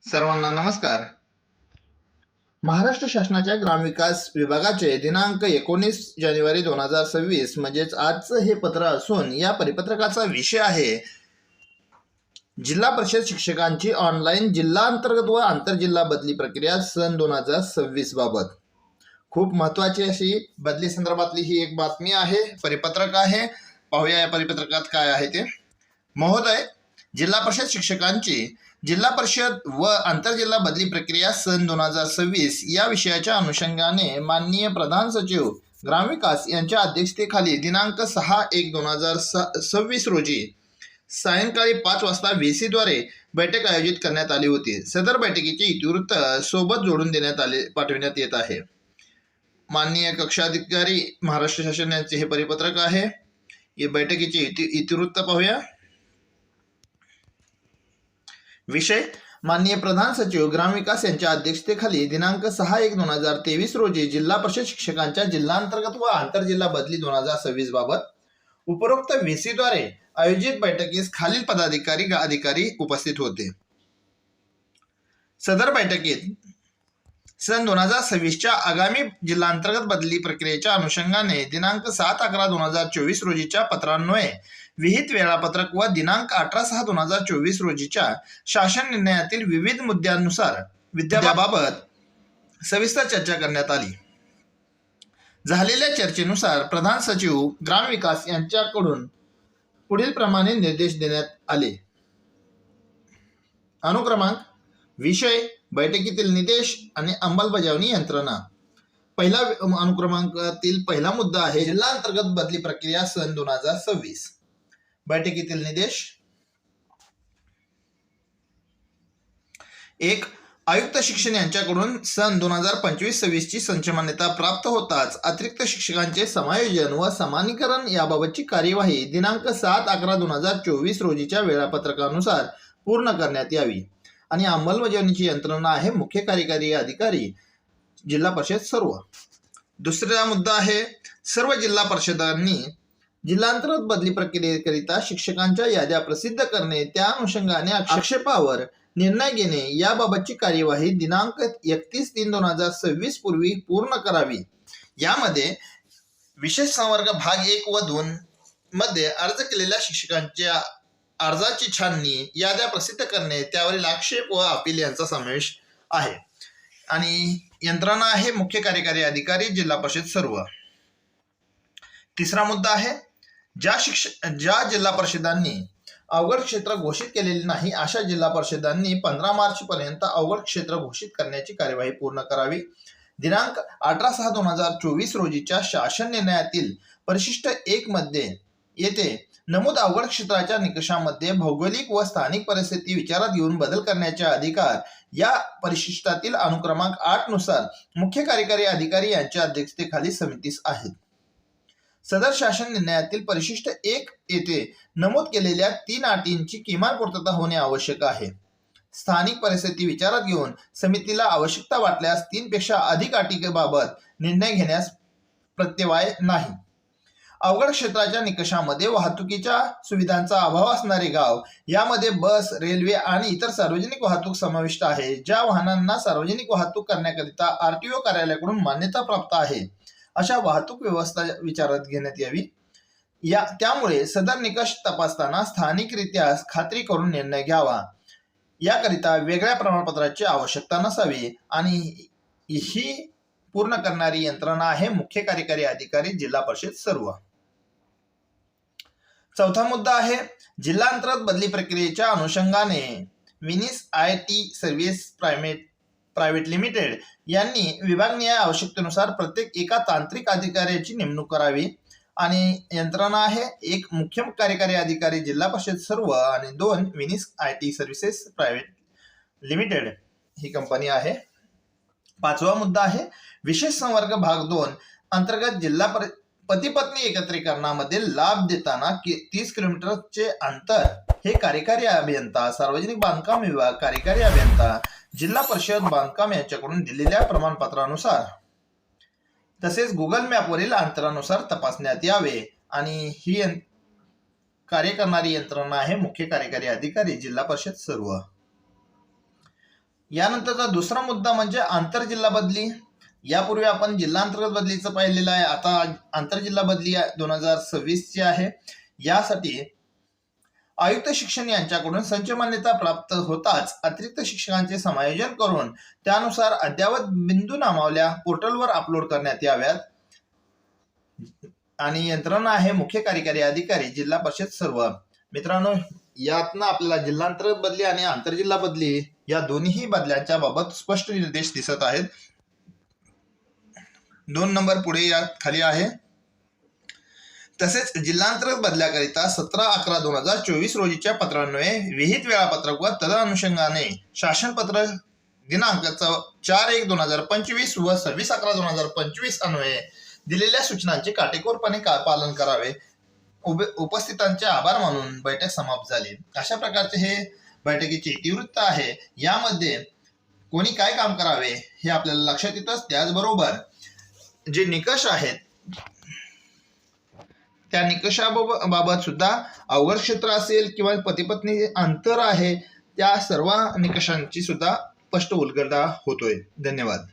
सर्वांना नमस्कार. महाराष्ट्र शासनाच्या ग्रामविकास विभागाचे दिनांक 19 जानेवारी 2026 म्हणजेच आजचं हे पत्र असून या परिपत्रकाचा विषय आहे जिल्हा परिषद शिक्षकांची ऑनलाईन जिल्हा अंतर्गत व आंतरजिल्हा बदली प्रक्रिया सन 2026 बाबत. खूप महत्त्वाची अशी बदली संदर्भातली ही एक बातमी आहे, परिपत्रक आहे. पाहूया या परिपत्रकात काय आहे ते. महोदय, जिल्हा परिषद शिक्षकांची जिल्हा परिषद व आंतरजिल्हा बदली प्रक्रिया सन 2026 या विषयाच्या अनुषंगाने माननीय प्रधान सचिव ग्रामविकास यांच्या अध्यक्षतेखाली दिनांक 6/1/2026 रोजी सायंकाळी 5 वाजता VC द्वारे बैठक आयोजित करण्यात आली होती. सदर बैठकीचे इतिवृत्त सोबत जोडून पाठविण्यात येत आहे. माननीय कक्षाधिकारी महाराष्ट्र शासन यांचे हे परिपत्रक आहे. या बैठकीचे इतिवृत्त पाहूया. विषय: माननीय प्रधान सचिव ग्रामविकास यांच्या अध्यक्षतेखाली दिनांक 6/1/2023 रोजी जिल्हा परिषद शिक्षकांच्या जिल्हांतर्गत व आंतरजिल्हा बदली 2026 बाबत उपरोक्त VC द्वारे आयोजित बैठकीस खालील पदाधिकारी अधिकारी उपस्थित होते. सदर बैठकीत सन 2026च्या आगामी जिल्हांतर्गत बदली प्रक्रियेच्या अनुषंगाने दिनांक 7/11/2024 रोजीच्या पत्रान्वये विहित वेळापत्रक व दिनांक 18/6/2024 रोजीच्या शासन निर्णयातील विविध मुद्द्यांनुसार विद्याबाबत सविस्तर चर्चा करण्यात आली. झालेल्या चर्चेनुसार प्रधान सचिव ग्रामविकास यांच्याकडून पुढील प्रमाणे निर्देश देण्यात आले. अनुक्रमांक: विषय: बैठकीतील निर्देश आणि अंमलबजावणी यंत्रणा. पहिला अनुक्रमांकातील पहिला मुद्दा आहे जिल्हा अंतर्गत बदली प्रक्रिया सन 2026. बैठकीतील निर्देश: 1. आयुक्त शिक्षण यांच्याकडून सन 2025-26 ची संचमान्यता प्राप्त होताच अतिरिक्त शिक्षकांचे समायोजन व समानीकरण याबाबतची कार्यवाही दिनांक 7/11/2024 रोजीच्या वेळापत्रकानुसार पूर्ण करण्यात यावी. आणि अंमलबजावणीची यंत्रणा आहे मुख्य कार्यकारी अधिकारी जिल्हा परिषद सर्व. दुसरा मुद्दा आहे सर्व जिल्हा परिषदांनी जिल्हांतर्गत बदली प्रक्रियेकरिता शिक्षकांच्या याद्या प्रसिद्ध करणे, त्या अनुषंगाने आक्षेपावर निर्णय घेणे याबाबतची कार्यवाही दिनांक 31/3/2026 पूर्वी पूर्ण करावी. यामध्ये विशेष संवर्ग भाग 1 व 2 मध्ये अर्ज केलेल्या शिक्षकांच्या अर्जाची छाननी, याद्या प्रसिद्ध करणे, त्यावरील आक्षेप व अपील यांचा समावेश आहे. आणि यंत्रणा आहे मुख्य कार्यकारी अधिकारी जिल्हा परिषद सर्व. तिसरा मुद्दा आहे ज्या जिल्हा परिषदांनी अवघड क्षेत्र घोषित केलेले नाही अशा जिल्हा परिषदांनी 15 मार्च पर्यंत अवघड क्षेत्र घोषित करण्याची कार्यवाही पूर्ण करावी. दिनांक 18/6/2024 रोजीच्या शासन निर्णयातील परिशिष्ट 1 मध्ये येथे नमूद अवघड क्षेत्राच्या निकषामध्ये भौगोलिक व स्थानिक परिस्थिती विचारात घेऊन बदल करण्याचे अधिकार या परिशिष्टातील अनुक्रमांक 8 नुसार मुख्य कार्यकारी अधिकारी यांच्या अध्यक्षतेखाली समितीस आहेत. सदर शासन निर्णयातील परिशिष्ट 1 येथे नमूद केलेल्या 3 अटींची किमान पूर्तता होणे आवश्यक आहे. स्थानिक परिस्थिती विचारात घेऊन समितीला आवश्यकता वाटल्यास 3 पेक्षा अधिक अटीबाबत निर्णय घेण्यास प्रत्यवाय नाही. अवघड क्षेत्राच्या निकषामध्ये वाहतुकीच्या सुविधांचा अभाव असणारे गाव, यामध्ये बस, रेल्वे आणि इतर सार्वजनिक वाहतूक समाविष्ट आहे. ज्या वाहनांना सार्वजनिक वाहतूक करण्याकरिता RTO कार्यालयाकडून मान्यता प्राप्त आहे अशा वाहतूक व्यवस्था विचारात घेण्यात यावी. त्यामुळे सदर निकष तपासताना स्थानिकरित्या खात्री करून निर्णय घ्यावा. याकरिता वेगळ्या प्रमाणपत्राची आवश्यकता नसावी. आणि ही पूर्ण करणारी यंत्रणा आहे मुख्य कार्यकारी अधिकारी जिल्हा परिषद सर्व. चौथा मुद्दा आहे जिल्हांतर्गत बदली प्रक्रियेच्या अनुषंगाने विनिस IT सर्व्हिस प्रायव्हेट लिमिटेड यांनी विभागीय आवश्यकतेनुसार प्रत्येक एका तांत्रिक अधिकाऱ्याची नेमणूक करावी. आणि यंत्रणा आहे 1 मुख्य कार्यकारी अधिकारी जिल्हा परिषद सर्व आणि 2 विनिस IT services private limited he company आहे. पाचवा मुद्दा आहे विशेष संवर्ग भाग 2 अंतर्गत जिल्हा पती पत्नी एकत्रीकरणामध्ये लाभ देताना 30 किलोमीटरचे अंतर हे कार्यकारी अभियंता, सार्वजनिक बांधकाम विभाग कार्यकारी अभियंता, जिल्हा परिषद बांधकाम यांच्याकडून दिलेल्या प्रमाणपत्रानुसार तसेच गुगल मॅपवरील अंतरानुसार तपासण्यात यावे. आणि ही कार्य करणारी यंत्रणा आहे मुख्य कार्यकारी अधिकारी जिल्हा परिषद सर्व. यानंतरचा दुसरा मुद्दा म्हणजे आंतरजिल्हा बदली. यापूर्वी आपण जिल्हा अंतर्गत बदलीचं पाहिलेलं आहे. आता आंतरजिल्हा बदली 2026 आहे. यासाठी आयुक्त शिक्षण यांच्याकडून संच मान्यता प्राप्त होताच अतिरिक्त शिक्षकांचे समायोजन करून त्यानुसार अद्ययावत बिंदू नामावल्या पोर्टलवर अपलोड करण्यात याव्यात. आणि यंत्रणा आहे मुख्य कार्यकारी अधिकारी जिल्हा परिषद सर्व. मित्रांनो, यातनं आपल्याला जिल्हांतर्गत बदली आणि आंतरजिल्हा बदली या दोन्ही बदल्यांच्या बाबत स्पष्ट निर्देश दिसत आहेत. 2 नंबर पुढे या खाली आहे. तसेच जिल्हांतर्गत बदल्याकरिता 17/11/2024 रोजीच्या पत्रान्वये विहित वेळापत्रक व तदनुषंगाने शासनपत्र दिनांक 4/1/2025 व 26/11/2025 अन्वये दिलेल्या सूचनांचे काटेकोरपणे पालन करावे. उपस्थितांचे आभार मानून बैठक समाप्त झाली. अशा प्रकारचे हे बैठकीचे इतिवृत्त आहे. यामध्ये कोणी काय काम करावे हे आपल्याला लक्षात येतच. त्याचबरोबर जे निकष आहेत त्या निकषाबाबत सुद्धा अवघड क्षेत्र असेल किंवा पती पत्नी अंतर आहे त्या सर्व निकषांची सुद्धा स्पष्ट उलगडा होतोय. धन्यवाद.